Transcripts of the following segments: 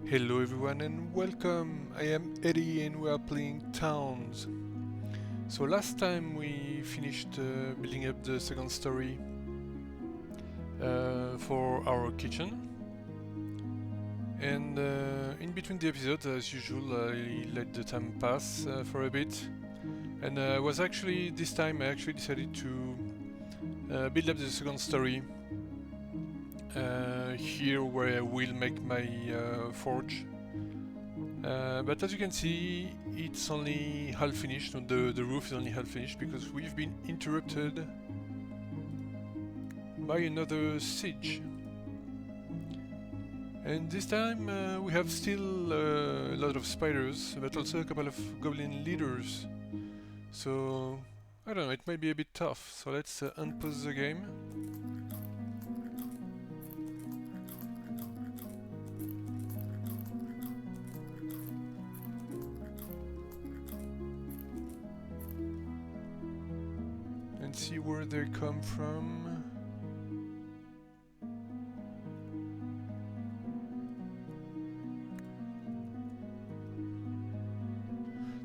Hello everyone and welcome! I am Eddie and we are playing Towns. So last time we finished building up the second story for our kitchen. And in between the episodes, as usual, I let the time pass for a bit. And this time I actually decided to build up the second story here where I will make my forge. But as you can see, it's only half finished. The roof is only half finished because we've been interrupted by another siege. And this time we have still a lot of spiders, but also a couple of goblin leaders. So I don't know, it might be a bit tough. So let's unpause the game. And see where they come from.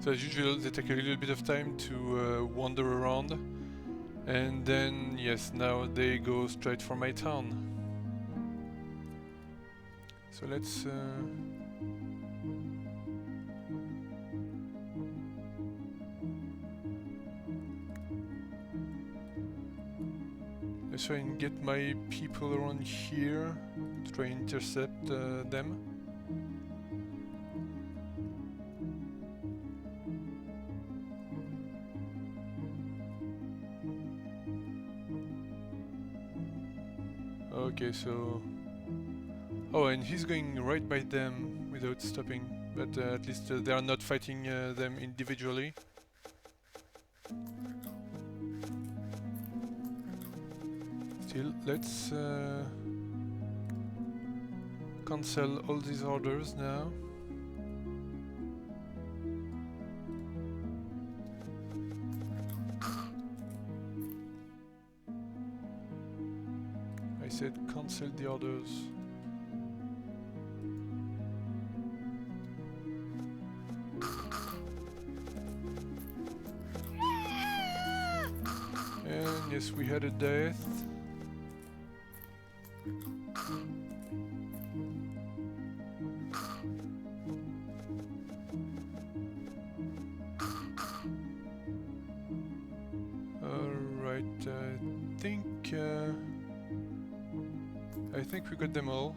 So as usual, they take a little bit of time to wander around. And then, yes, now they go straight for my town. So let's try and get my people around here to try and intercept them. Okay, so... Oh, and he's going right by them without stopping, but at least they are not fighting them individually. Still, let's cancel all these orders now. I said cancel the orders. And yes, we had a death. Alright, I think we got them all.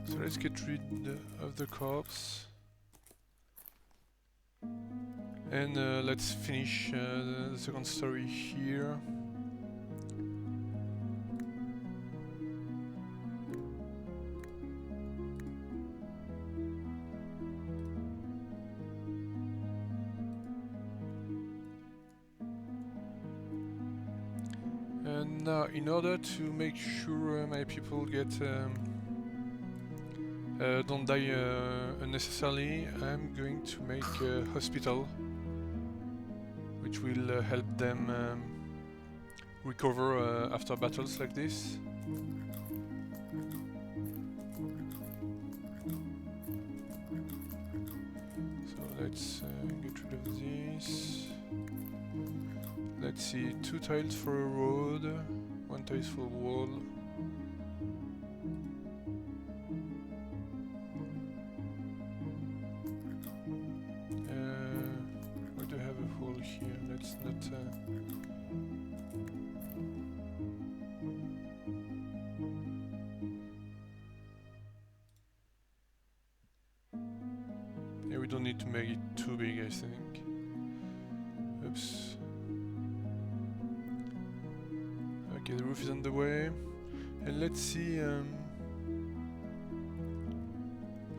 So let's get rid of the corpse. And let's finish the second story here. And now, in order to make sure my people don't die unnecessarily, I'm going to make a hospital, which will help them recover after battles like this. So let's get rid of this. Let's see, 2 tiles for a road, 1 tile for a wall. We do have a hole here, let's not... Yeah, we don't need to make it too big, I think. Oops. Okay, the roof is on the way. And let's see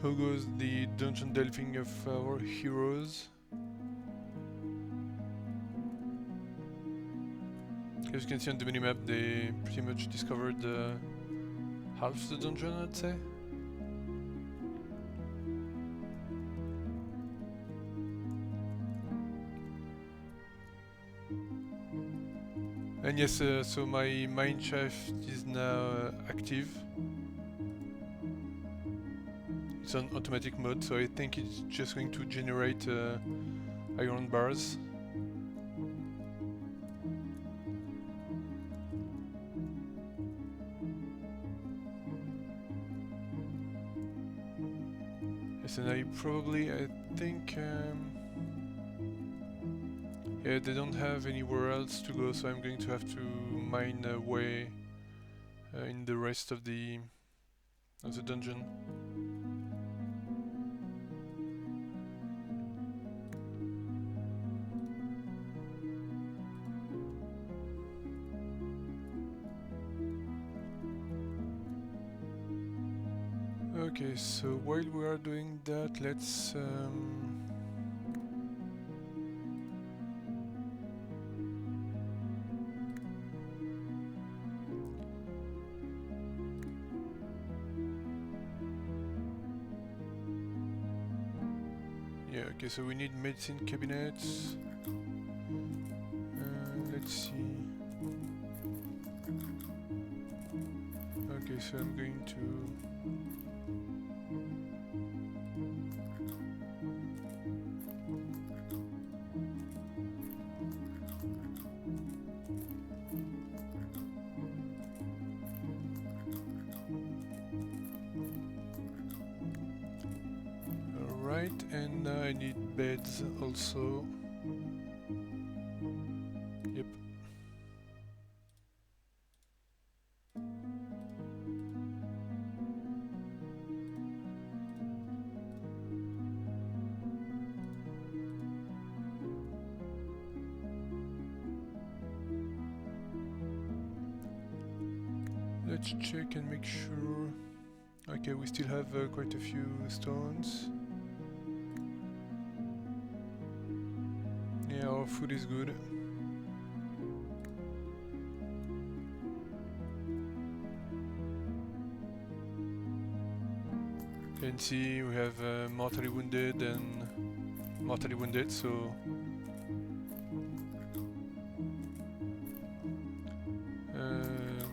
how goes the dungeon delving of our heroes. As you can see on the minimap, they pretty much discovered half the dungeon, I'd say. And yes, so my mine shaft is now active. It's on automatic mode, so I think it's just going to generate iron bars. Yes, and I think yeah, they don't have anywhere else to go, so I'm going to have to mine away in the rest of the dungeon. Okay, so while we are doing that, let's yeah, okay, so we need medicine cabinets. Let's see. Okay, so I'm going to alright, and now I need beds also. Yep. Let's check and make sure. Okay, we still have quite a few stones. Yeah, our food is good. You can see we have mortally wounded and mortally wounded, so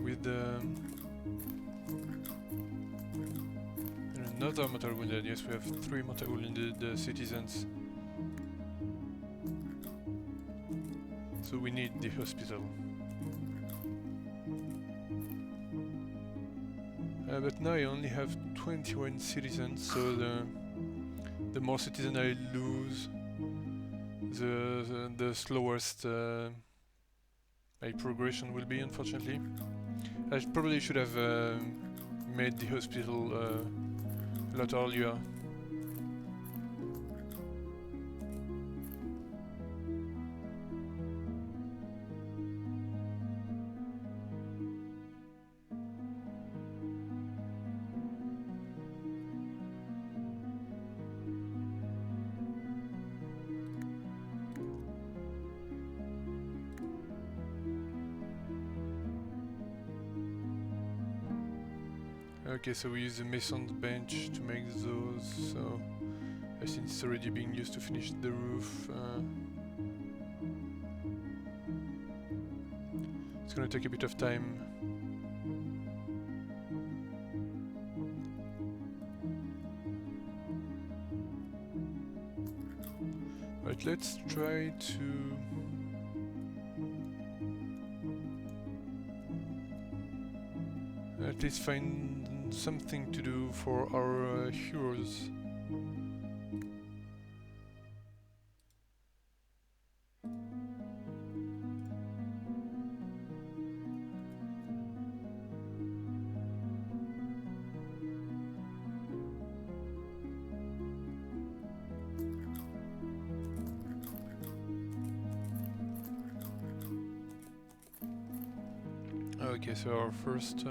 with another mortally wounded, yes, we have 3 mortally wounded citizens. So we need the hospital. But now I only have 21 citizens, so the more citizens I lose, the slowest my progression will be, unfortunately. I probably should have made the hospital a lot earlier. Okay, so we use the mason's bench to make those, so I think it's already being used to finish the roof. It's gonna take a bit of time. Right, let's try to at least find something to do for our heroes. Okay, so our first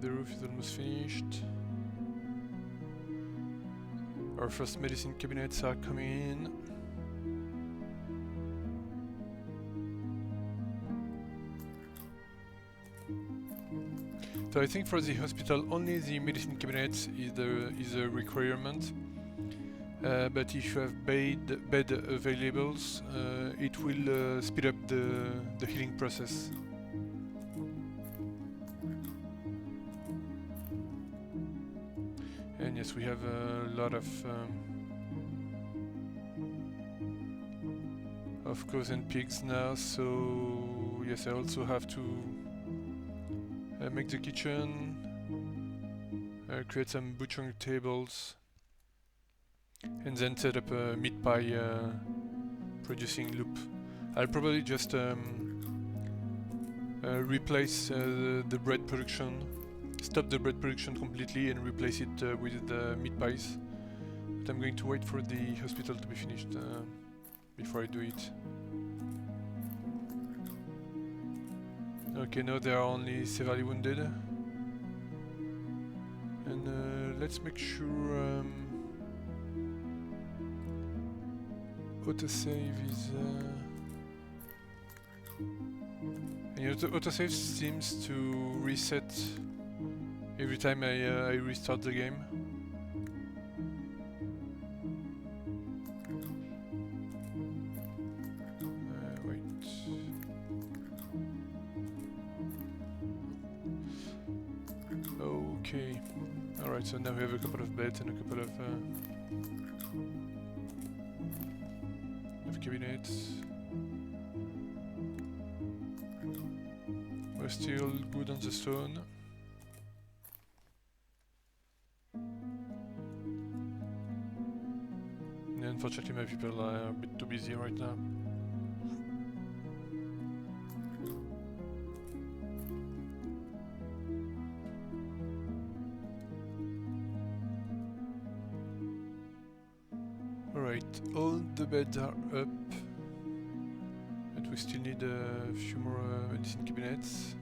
the roof is almost finished. Our first medicine cabinets are coming in. So I think for the hospital only the medicine cabinets is a requirement. but if you have bed availables, it will speed up the healing process. And yes, we have a lot of cows and pigs now, so yes, I also have to make the kitchen, create some butchering tables, and then set up a meat pie producing loop. I'll probably just replace the bread production, stop the bread production completely and replace it with the meat pies. But I'm going to wait for the hospital to be finished before I do it. Okay, now they are only severely wounded. And let's make sure autosave is... and the autosave seems to reset every time I restart the game. Wait. Okay. Alright, so now we have a couple of beds and a couple of cabinets. We're still good on the stone. And unfortunately my people are a bit too busy right now. Alright, all the beds are up. But we still need a few more medicine cabinets.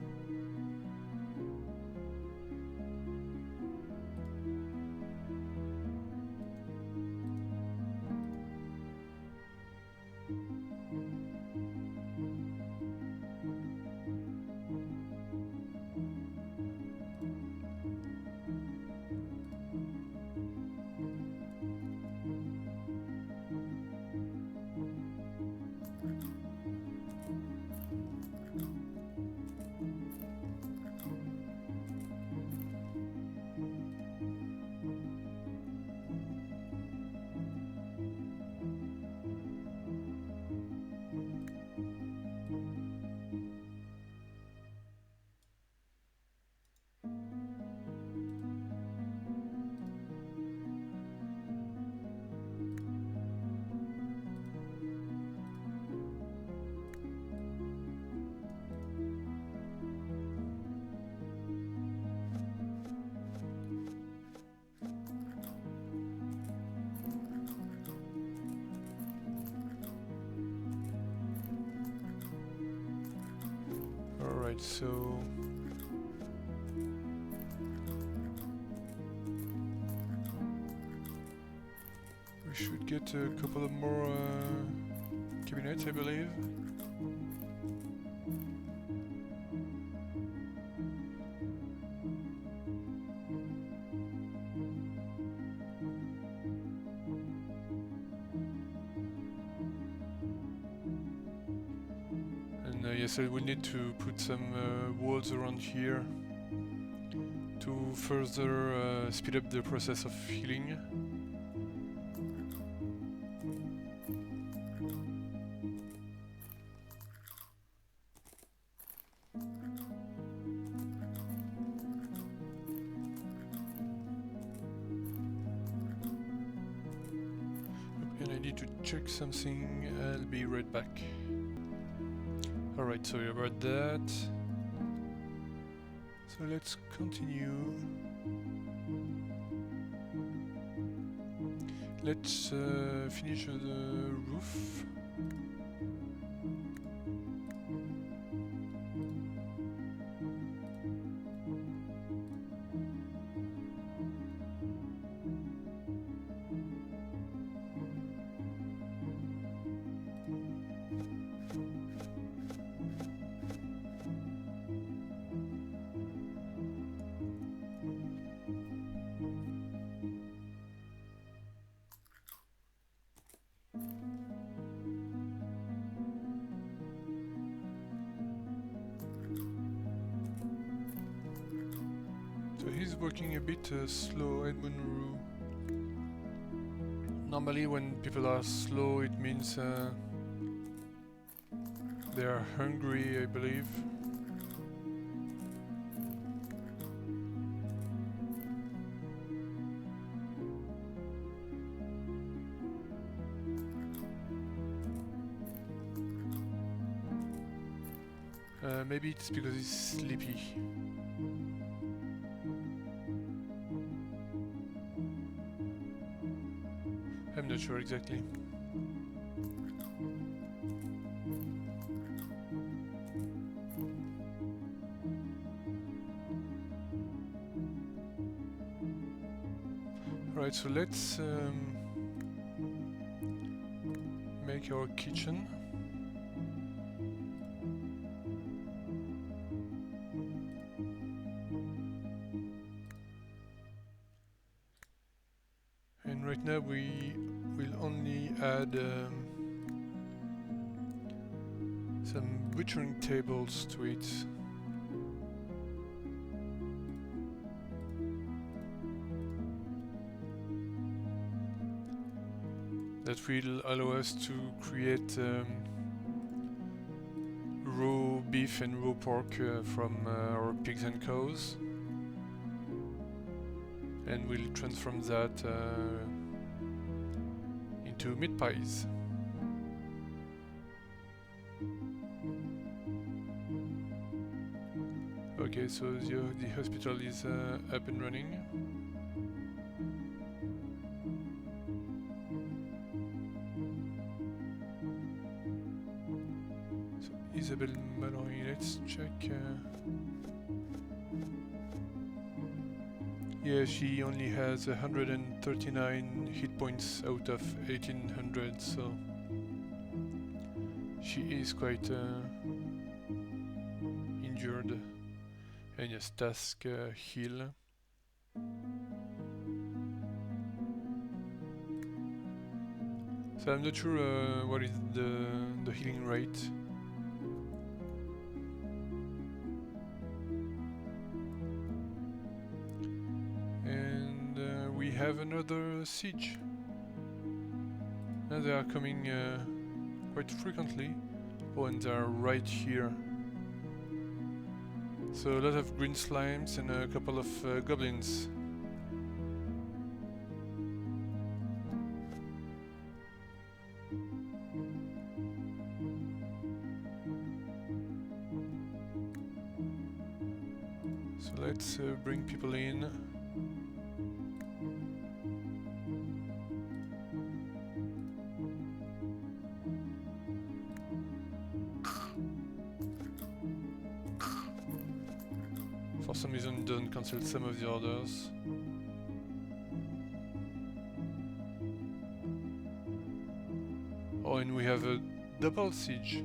Alright, so... we should get a couple of more cabinets, I believe. Yes, I will need to put some walls around here to further speed up the process of healing. And I need to check something, I'll be right back. Alright, sorry about that. So let's continue. Let's finish the roof. working a bit slow, Edmund Rue. Normally when people are slow it means they are hungry, I believe. Maybe it's because he's sleepy. I'm not sure exactly. Right, so let's make our kitchen. And right now we will only add some butchering tables to it. That will allow us to create raw beef and raw pork from our pigs and cows, and we'll transform that into meat pies. Okay, so the hospital is up and running. So Isabelle Mallory, let's check. Yeah, she only has 139 hit points out of 1800, so she is quite injured. And yes, task heal. So I'm not sure what is the healing rate. And we have another siege. Now they are coming quite frequently. Oh, and they are right here. So a lot of green slimes and a couple of goblins. So let's bring people in. For some reason it doesn't cancel some of the orders. Oh, and we have a double siege.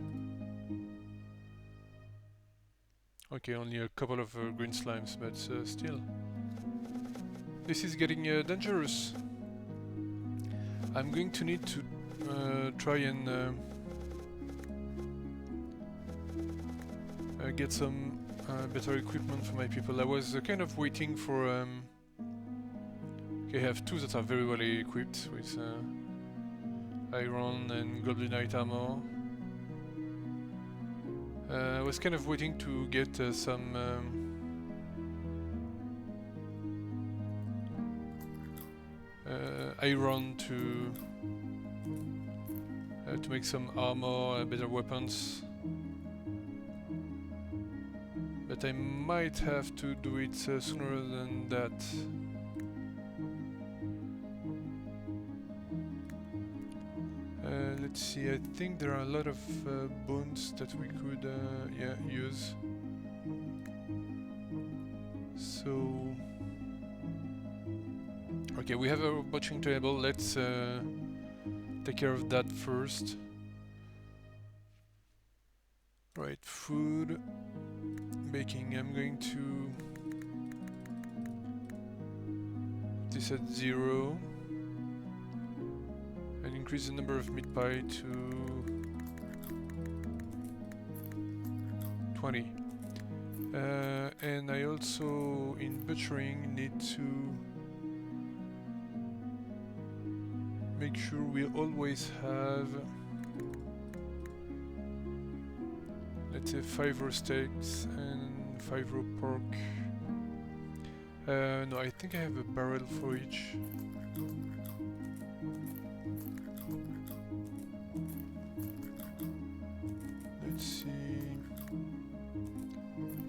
Okay, only a couple of green slimes, but still. This is getting dangerous. I'm going to need to try and get some better equipment for my people. I was kind of waiting for... okay, I have two that are very well equipped with iron and goblinite armor. I was kind of waiting to get some iron to make some armor, better weapons. But I might have to do it sooner than that. Let's see, I think there are a lot of bones that we could use. So... okay, we have a butchering table, let's take care of that first. Right, food, baking, I'm going to put this at 0 and increase the number of meat pie to 20. And I also, in butchering, need to make sure we always have, let's say, 5 raw steaks and 5 raw pork. No, I think I have a barrel for each. Let's see.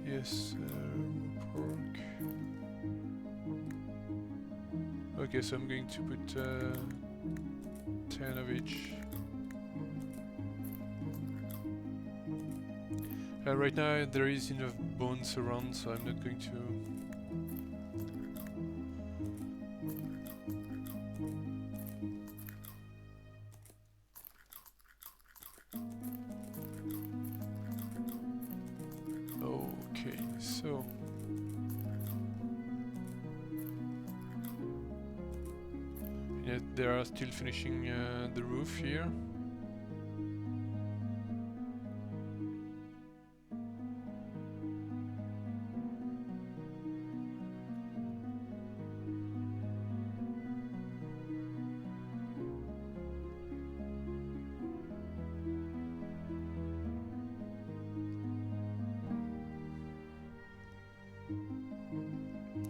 Yes, pork. Okay, so I'm going to put 10 of each. Right now there is enough bones around, so I'm not going to... Okay, so... Yeah, they are still finishing the roof here.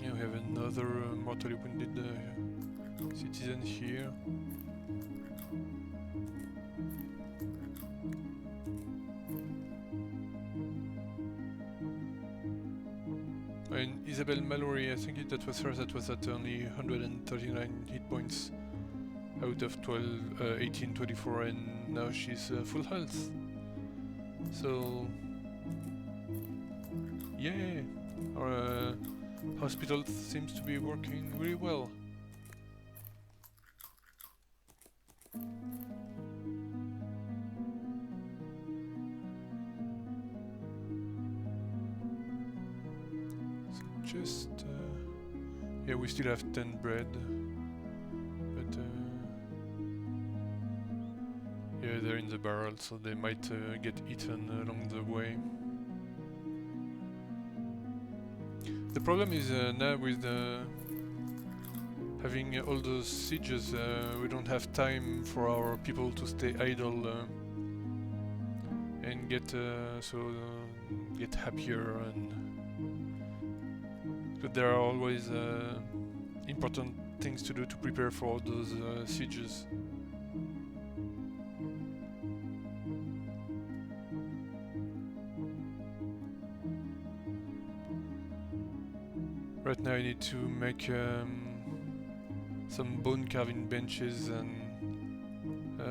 Yeah, we have another mortally wounded citizen here. And Isabel Mallory, I think that was her that was at only 139 hit points out of 18, 24, and now she's full health. So, yeah, our hospital seems to be working really well. So just, yeah, we still have 10 bread, but yeah, they're in the barrel, so they might get eaten along the way. The problem is now with having all those sieges, we don't have time for our people to stay idle and get get happier, and but there are always important things to do to prepare for those sieges. Right now I need to make some bone carving benches and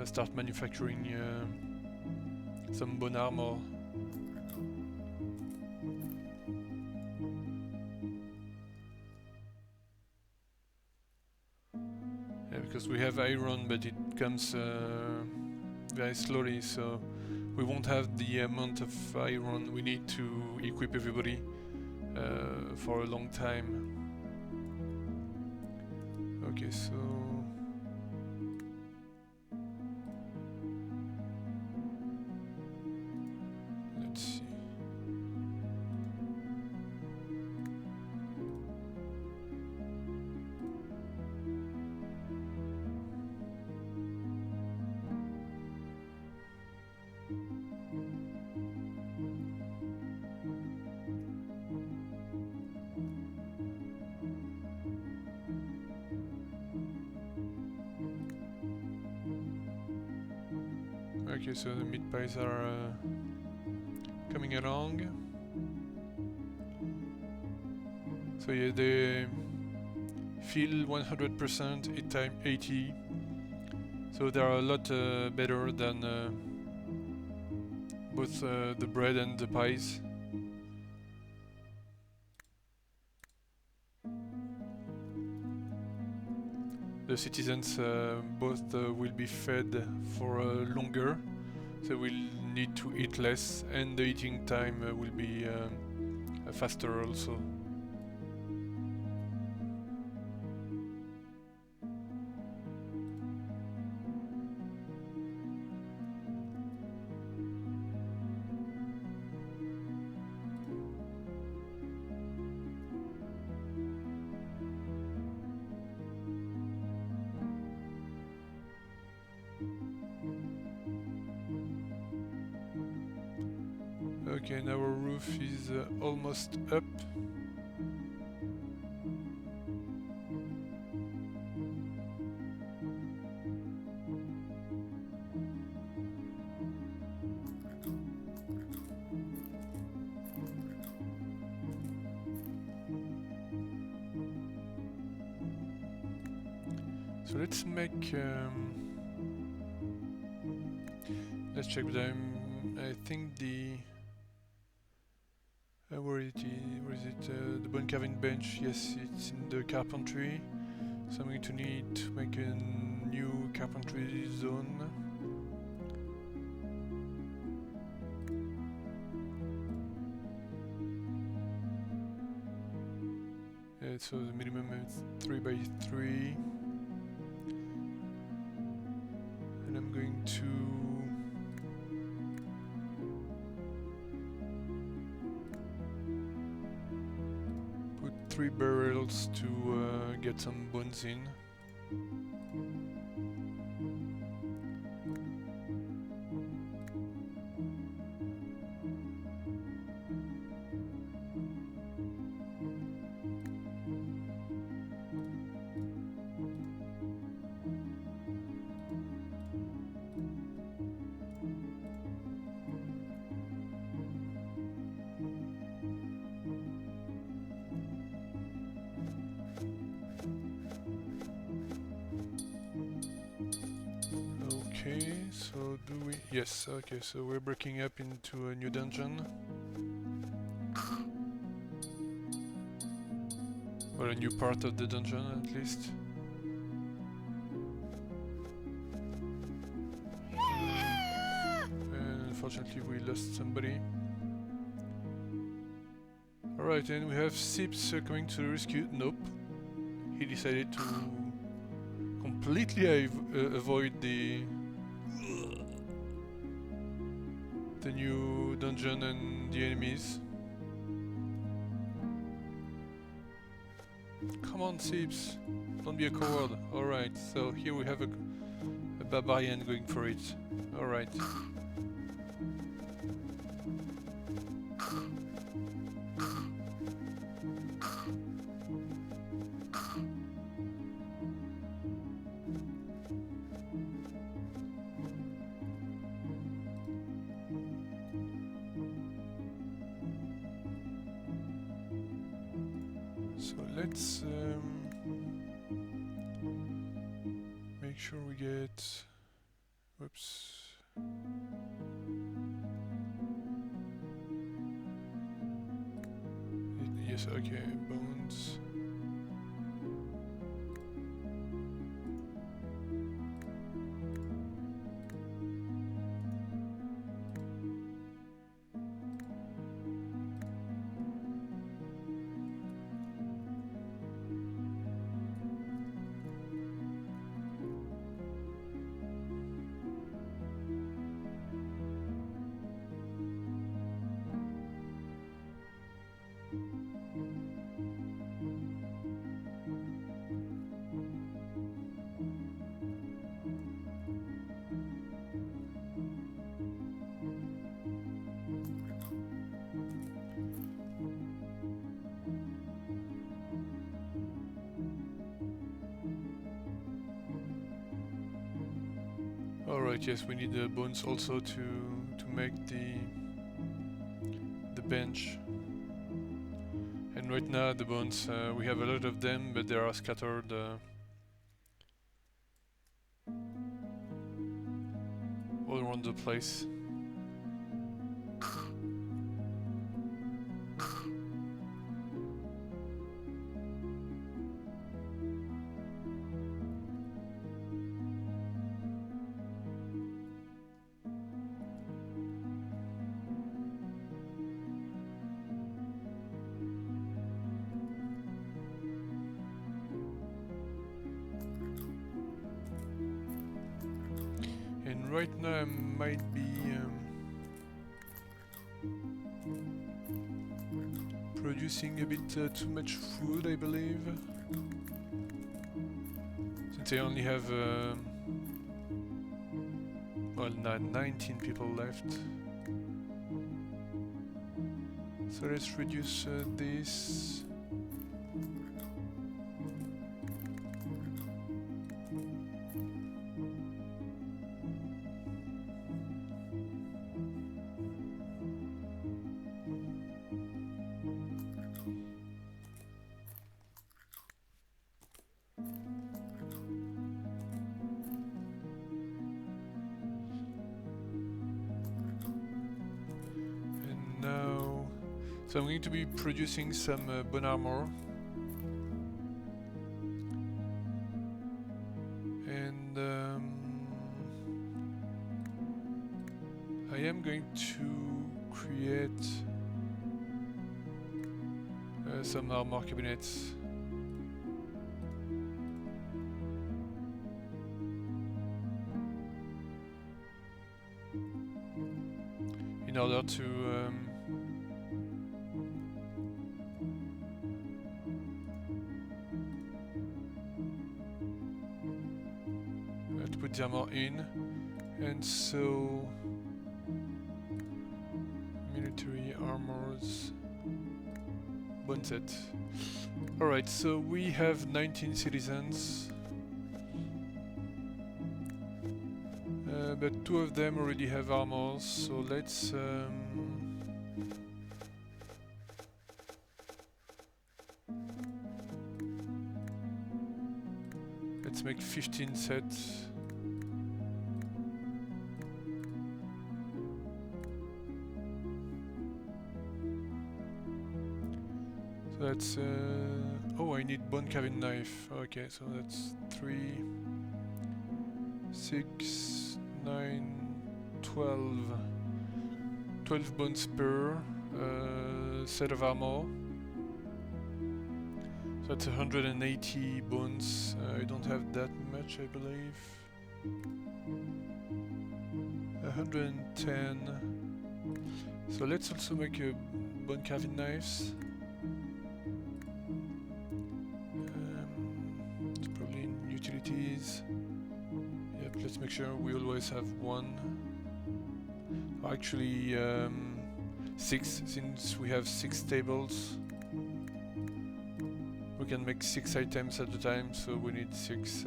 start manufacturing some bone armor. Yeah, because we have iron, but it comes very slowly, so we won't have the amount of iron we need to equip everybody for a long time. Okay, so let's see. Okay, so the meat pies are coming along. So yeah, they feel 100% at time 80. So they are a lot better than both the bread and the pies. The citizens both will be fed for longer, so we'll need to eat less, and the eating time will be faster also. Okay, now our roof is almost up. So let's make... let's check, but I think the... where is it? The bone carving bench, yes, it's in the carpentry. So I'm going to need to make a new carpentry zone. So the minimum is 3 by 3. And I'm going to put 3 barrels to get some bones in. Okay, so do we... Yes, okay, so we're breaking up into a new dungeon. Well, a new part of the dungeon, at least. And unfortunately we lost somebody. Alright, and we have Sips coming to the rescue. Nope. He decided to completely avoid the new dungeon and the enemies. Come on, Sips, don't be a coward. Alright, so here we have a barbarian going for it. Alright. So let's make sure we get... Whoops. Yes, okay, bones. Alright, yes, we need the bones also to make the bench. And right now the bones, we have a lot of them, but they are scattered all around the place. And right now I might be producing a bit too much food, I believe. Since I only have well, 19 people left. So let's reduce this. Now, so I'm going to be producing some bone armor, and I am going to create some armor cabinets. In order to put the armor in, and so military armors bone set. Alright, so we have 19 citizens, but 2 of them already have armors, so let's make 15 sets. So that's oh, I need bone carving knife. Okay, so that's 3, 6, 9, 12. 12 bones per set of armor. So that's 180 bones. I don't have that much, I believe. 110. So let's also make a bone carving knives. It's probably in utilities. Yep, let's make sure we always have one. Actually, 6, since we have 6 tables. We can make 6 items at a time, so we need 6.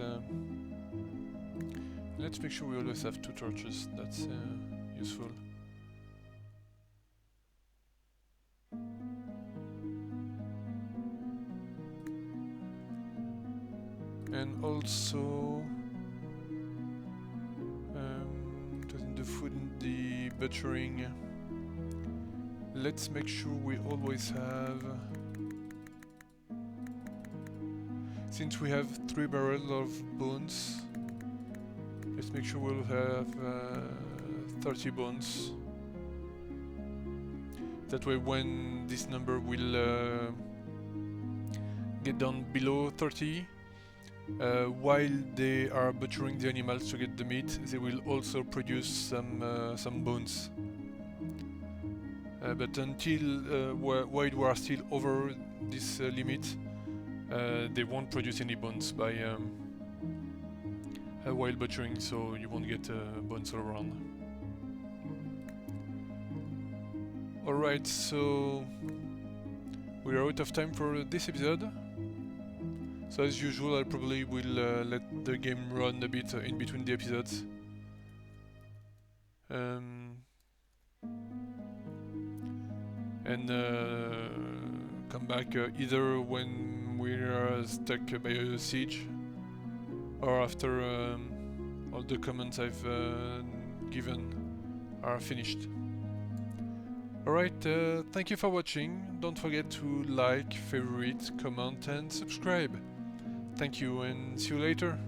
Let's make sure we always have 2 torches, that's useful. And also, in the food and the butchering, let's make sure we always have, since we have 3 barrels of bones, let's make sure we'll have 30 bones. That way when this number will get down below 30, while they are butchering the animals to get the meat, they will also produce some bones. But until while we are still over this limit, they won't produce any bones by while butchering, so you won't get bones all around. Alright, so we are out of time for this episode. So as usual, I probably will let the game run a bit in between the episodes. And come back either when we are stuck by a siege, or after all the comments I've given are finished. Alright, thank you for watching. Don't forget to like, favorite, comment and subscribe. Thank you and see you later.